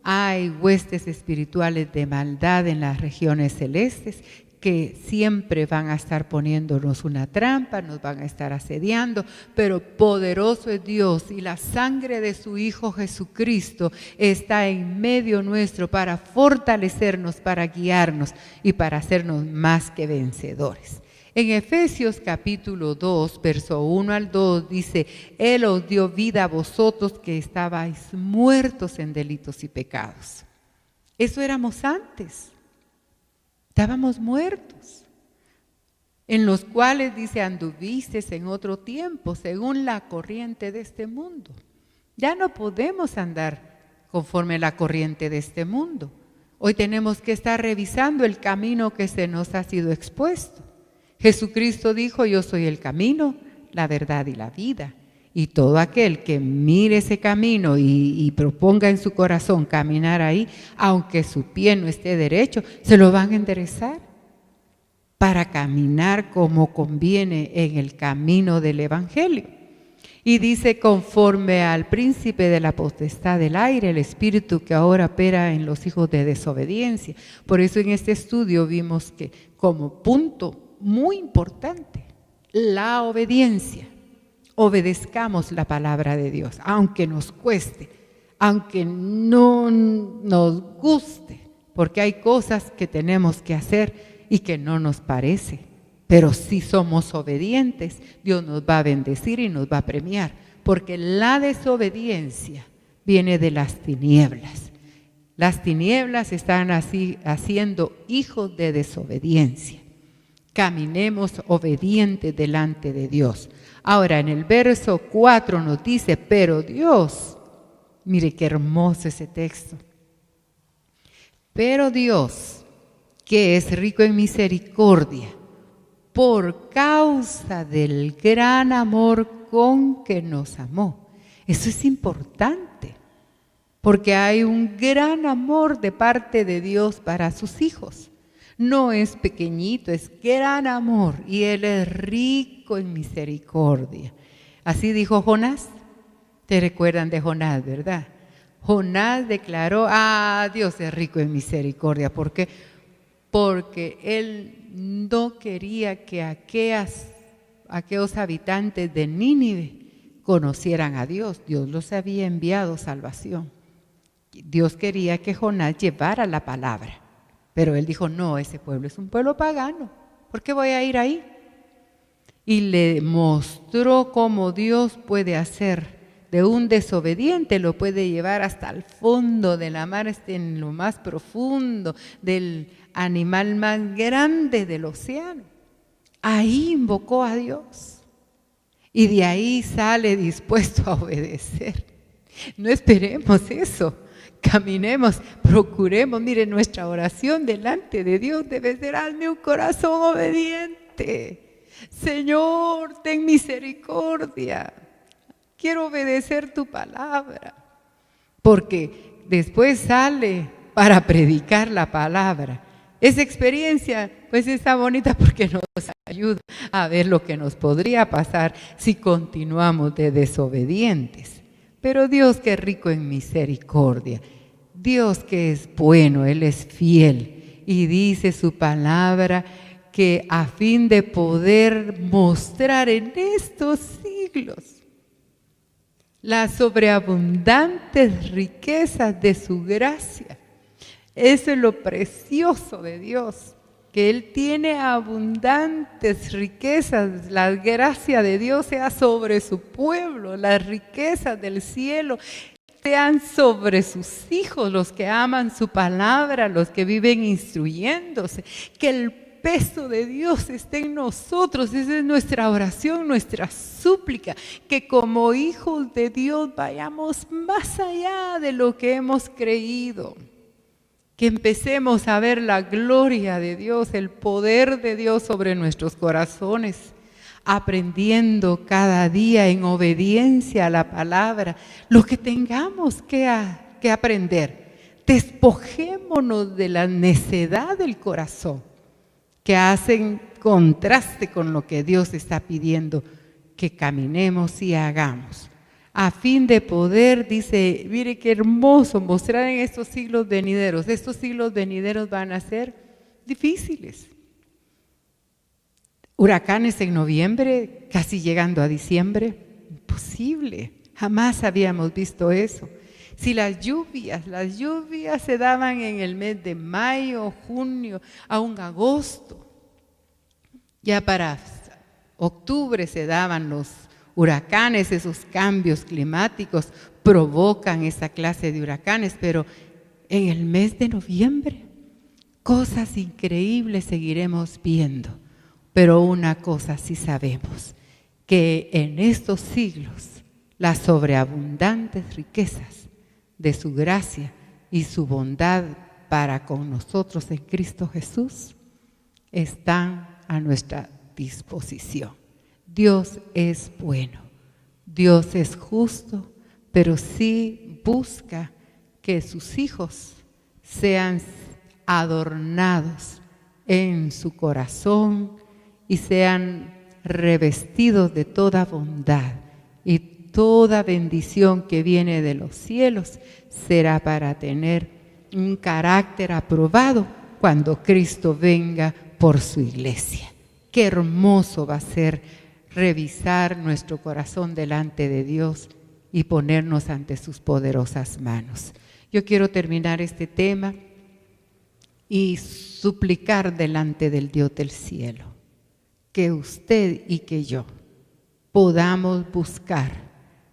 hay huestes espirituales de maldad en las regiones celestes que siempre van a estar poniéndonos una trampa, nos van a estar asediando, pero poderoso es Dios y la sangre de su Hijo Jesucristo está en medio nuestro para fortalecernos, para guiarnos y para hacernos más que vencedores. En Efesios capítulo 2, verso 1 al 2 dice, Él os dio vida a vosotros que estabais muertos en delitos y pecados. Eso éramos antes. Estábamos muertos, en los cuales, dice, anduvisteis en otro tiempo, según la corriente de este mundo. Ya no podemos andar conforme la corriente de este mundo. Hoy tenemos que estar revisando el camino que se nos ha sido expuesto. Jesucristo dijo, yo soy el camino, la verdad y la vida. Y todo aquel que mire ese camino y proponga en su corazón caminar ahí, aunque su pie no esté derecho, se lo van a enderezar para caminar como conviene en el camino del Evangelio. Y dice, conforme al príncipe de la potestad del aire, el espíritu que ahora opera en los hijos de desobediencia. Por eso en este estudio vimos que como punto muy importante, la obediencia. Obedezcamos la palabra de Dios, aunque nos cueste, aunque no nos guste, porque hay cosas que tenemos que hacer y que no nos parece. Pero si somos obedientes, Dios nos va a bendecir y nos va a premiar, porque la desobediencia viene de las tinieblas. Las tinieblas están así haciendo hijos de desobediencia. Caminemos obedientes delante de Dios. Ahora en el verso 4 nos dice, pero Dios, mire qué hermoso ese texto. Pero Dios, que es rico en misericordia, por causa del gran amor con que nos amó. Eso es importante, porque hay un gran amor de parte de Dios para sus hijos. No es pequeñito, es gran amor, y Él es rico en misericordia. Así dijo Jonás. ¿Te recuerdan de Jonás, verdad? Jonás declaró, Dios es rico en misericordia. ¿Por qué? Porque él no quería que aquellos habitantes de Nínive conocieran a Dios. Dios los había enviado salvación. Dios quería que Jonás llevara la palabra. Pero él dijo, no, ese pueblo es un pueblo pagano. ¿Por qué voy a ir ahí? Y le mostró cómo Dios puede hacer de un desobediente, lo puede llevar hasta el fondo de la mar, en lo más profundo, del animal más grande del océano. Ahí invocó a Dios y de ahí sale dispuesto a obedecer. No esperemos eso, caminemos, procuremos. Mire, nuestra oración delante de Dios debe ser: hazme un corazón obediente. Señor, ten misericordia. Quiero obedecer tu palabra, porque después sale para predicar la palabra. Esa experiencia pues está bonita porque nos ayuda a ver lo que nos podría pasar si continuamos de desobedientes. Pero Dios, que es rico en misericordia, Dios que es bueno, Él es fiel, y dice su palabra que a fin de poder mostrar en estos siglos las sobreabundantes riquezas de su gracia. Eso es lo precioso de Dios, que Él tiene abundantes riquezas. La gracia de Dios sea sobre su pueblo, las riquezas del cielo sean sobre sus hijos, los que aman su palabra, los que viven instruyéndose. Que el peso de Dios esté en nosotros. Esa es nuestra oración, nuestra súplica, que como hijos de Dios vayamos más allá de lo que hemos creído, que empecemos a ver la gloria de Dios, el poder de Dios sobre nuestros corazones, aprendiendo cada día en obediencia a la palabra lo que tengamos que aprender. Despojémonos de la necedad del corazón, que hacen contraste con lo que Dios está pidiendo que caminemos y hagamos, a fin de poder, dice, mire qué hermoso, mostrar en estos siglos venideros. Estos siglos venideros van a ser difíciles. Huracanes en noviembre, casi llegando a diciembre, imposible, jamás habíamos visto eso. Si las lluvias se daban en el mes de mayo, junio, aún agosto. Ya para octubre se daban los huracanes, esos cambios climáticos provocan esa clase de huracanes, pero en el mes de noviembre cosas increíbles seguiremos viendo. Pero una cosa sí sabemos, que en estos siglos las sobreabundantes riquezas de su gracia y su bondad para con nosotros en Cristo Jesús están a nuestra disposición. Dios es bueno, Dios es justo, pero sí busca que sus hijos sean adornados en su corazón y sean revestidos de toda bondad, y toda bendición que viene de los cielos será para tener un carácter aprobado cuando Cristo venga por su iglesia. Qué hermoso va a ser revisar nuestro corazón delante de Dios y ponernos ante sus poderosas manos. Yo quiero terminar este tema y suplicar delante del Dios del cielo que usted y que yo podamos buscar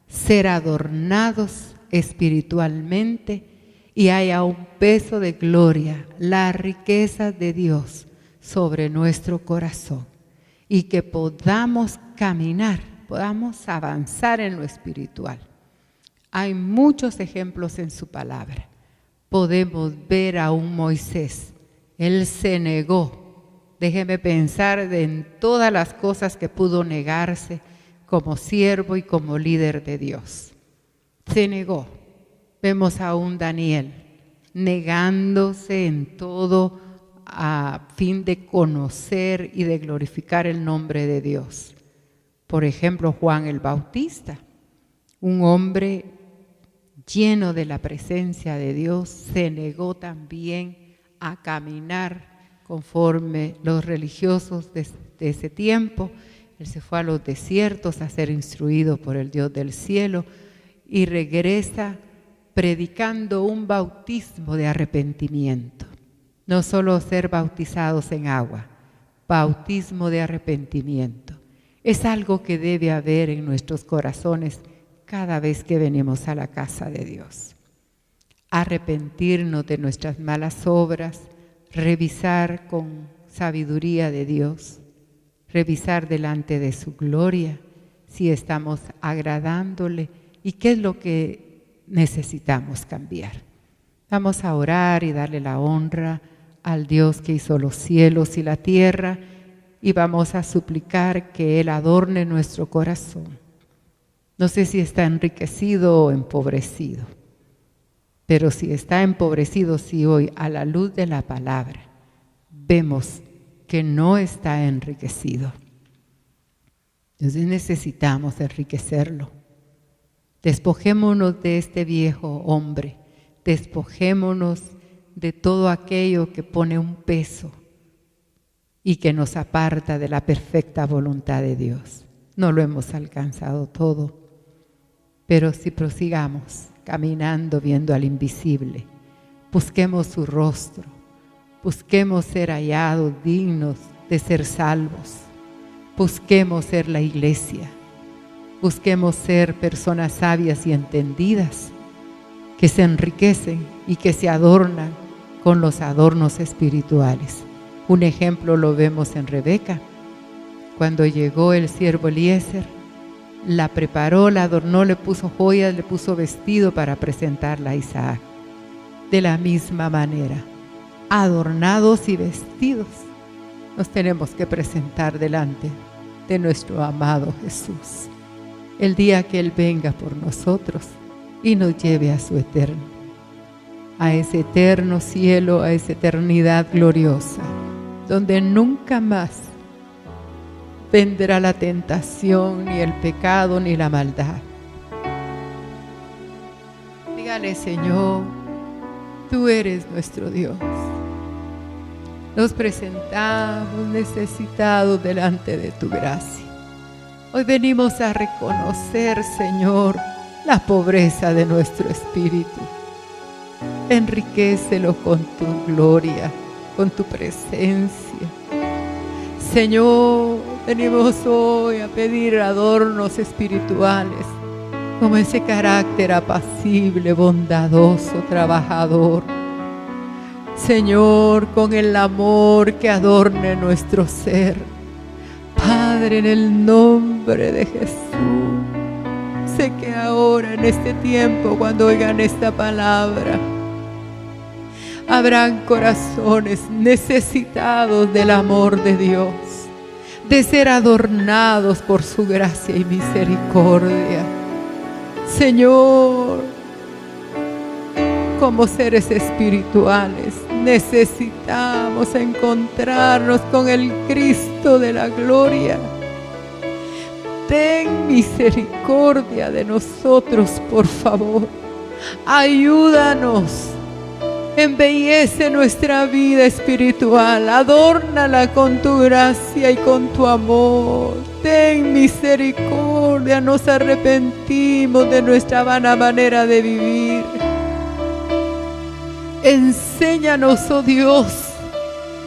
ser adornados espiritualmente y haya un peso de gloria, la riqueza de Dios sobre nuestro corazón, y que podamos caminar, podamos avanzar en lo espiritual. Hay muchos ejemplos en su palabra, podemos ver a un Moisés. Él se negó. Déjeme pensar en todas las cosas que pudo negarse como siervo y como líder de Dios. Se negó. Vemos a un Daniel negándose en todo a fin de conocer y de glorificar el nombre de Dios. Por ejemplo, Juan el Bautista, un hombre lleno de la presencia de Dios, se negó también a caminar conforme los religiosos de ese tiempo. Él se fue a los desiertos a ser instruido por el Dios del cielo y regresa predicando un bautismo de arrepentimiento. No solo ser bautizados en agua, bautismo de arrepentimiento. Es algo que debe haber en nuestros corazones cada vez que venimos a la casa de Dios. Arrepentirnos de nuestras malas obras, revisar con sabiduría de Dios, revisar delante de su gloria si estamos agradándole y qué es lo que necesitamos cambiar. Vamos a orar y darle la honra al Dios que hizo los cielos y la tierra y vamos a suplicar que Él adorne nuestro corazón. No sé si está enriquecido o empobrecido, pero si está empobrecido, si hoy a la luz de la palabra vemos que no está enriquecido, entonces necesitamos enriquecerlo. Despojémonos de este viejo hombre, despojémonos de todo aquello que pone un peso y que nos aparta de la perfecta voluntad de Dios. No lo hemos alcanzado todo, pero si prosigamos caminando viendo al invisible, busquemos su rostro, busquemos ser hallados dignos de ser salvos, busquemos ser la iglesia, busquemos ser personas sabias y entendidas, que se enriquecen y que se adornan con los adornos espirituales. Un ejemplo lo vemos en Rebeca. Cuando llegó el siervo Eliezer, la preparó, la adornó, le puso joyas, le puso vestido para presentarla a Isaac. De la misma manera, adornados y vestidos, nos tenemos que presentar delante de nuestro amado Jesús, el día que Él venga por nosotros y nos lleve a su eterno, a ese eterno cielo, a esa eternidad gloriosa, donde nunca más vendrá la tentación, ni el pecado, ni la maldad. Dígale: Señor, tú eres nuestro Dios. Nos presentamos necesitados delante de tu gracia. Hoy venimos a reconocer, Señor, la pobreza de nuestro espíritu. Enriquécelo con tu gloria, con tu presencia. Señor, venimos hoy a pedir adornos espirituales, como ese carácter apacible, bondadoso, trabajador. Señor, con el amor que adorne nuestro ser. Padre, en el nombre de Jesús, sé que ahora en este tiempo, cuando oigan esta palabra, habrán corazones necesitados del amor de Dios, de ser adornados por su gracia y misericordia. Señor, como seres espirituales, necesitamos encontrarnos con el Cristo de la gloria. Ten misericordia de nosotros, por favor. Ayúdanos. Embellece nuestra vida espiritual, adórnala con tu gracia y con tu amor. Ten misericordia, nos arrepentimos de nuestra vana manera de vivir. Enséñanos, oh Dios,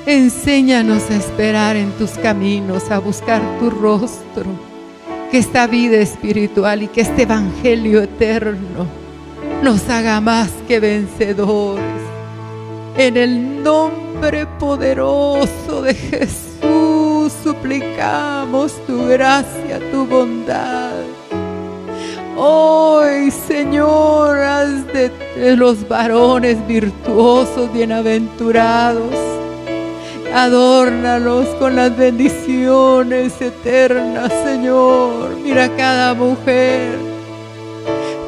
enséñanos a esperar en tus caminos, a buscar tu rostro, que esta vida espiritual y que este evangelio eterno nos haga más que vencedores. En el nombre poderoso de Jesús suplicamos tu gracia, tu bondad. Hoy, Señor, más de los varones virtuosos, bienaventurados. Adórnalos con las bendiciones eternas, Señor. Mira cada mujer.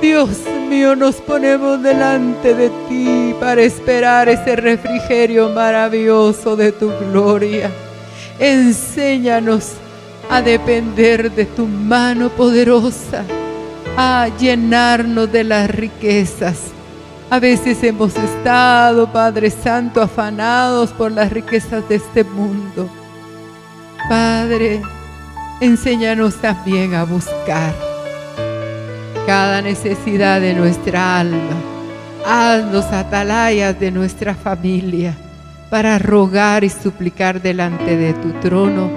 Dios mío, nos ponemos delante de ti para esperar ese refrigerio maravilloso de tu gloria. Enséñanos a depender de tu mano poderosa, a llenarnos de las riquezas. A veces hemos estado, Padre Santo, afanados por las riquezas de este mundo. Padre, enséñanos también a buscar cada necesidad de nuestra alma. Haznos atalayas de nuestra familia para rogar y suplicar delante de tu trono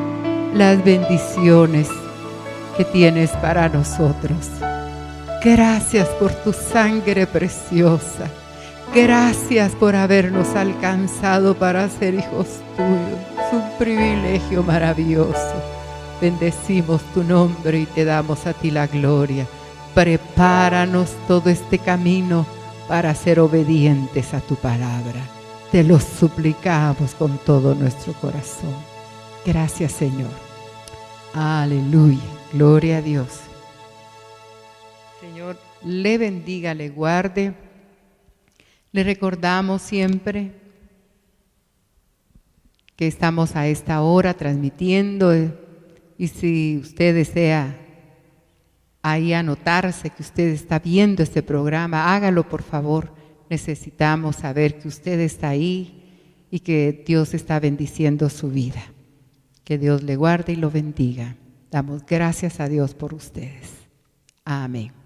las bendiciones que tienes para nosotros. Gracias por tu sangre preciosa. Gracias por habernos alcanzado para ser hijos tuyos. Es un privilegio maravilloso. Bendecimos tu nombre y te damos a ti la gloria. Prepáranos todo este camino para ser obedientes a tu palabra. Te lo suplicamos con todo nuestro corazón. Gracias, Señor. Aleluya. Gloria a Dios. Señor, le bendiga, le guarde. Le recordamos siempre que estamos a esta hora transmitiendo, y si usted desea ahí anotarse que usted está viendo este programa, hágalo por favor. Necesitamos saber que usted está ahí y que Dios está bendiciendo su vida. Que Dios le guarde y lo bendiga. Damos gracias a Dios por ustedes. Amén.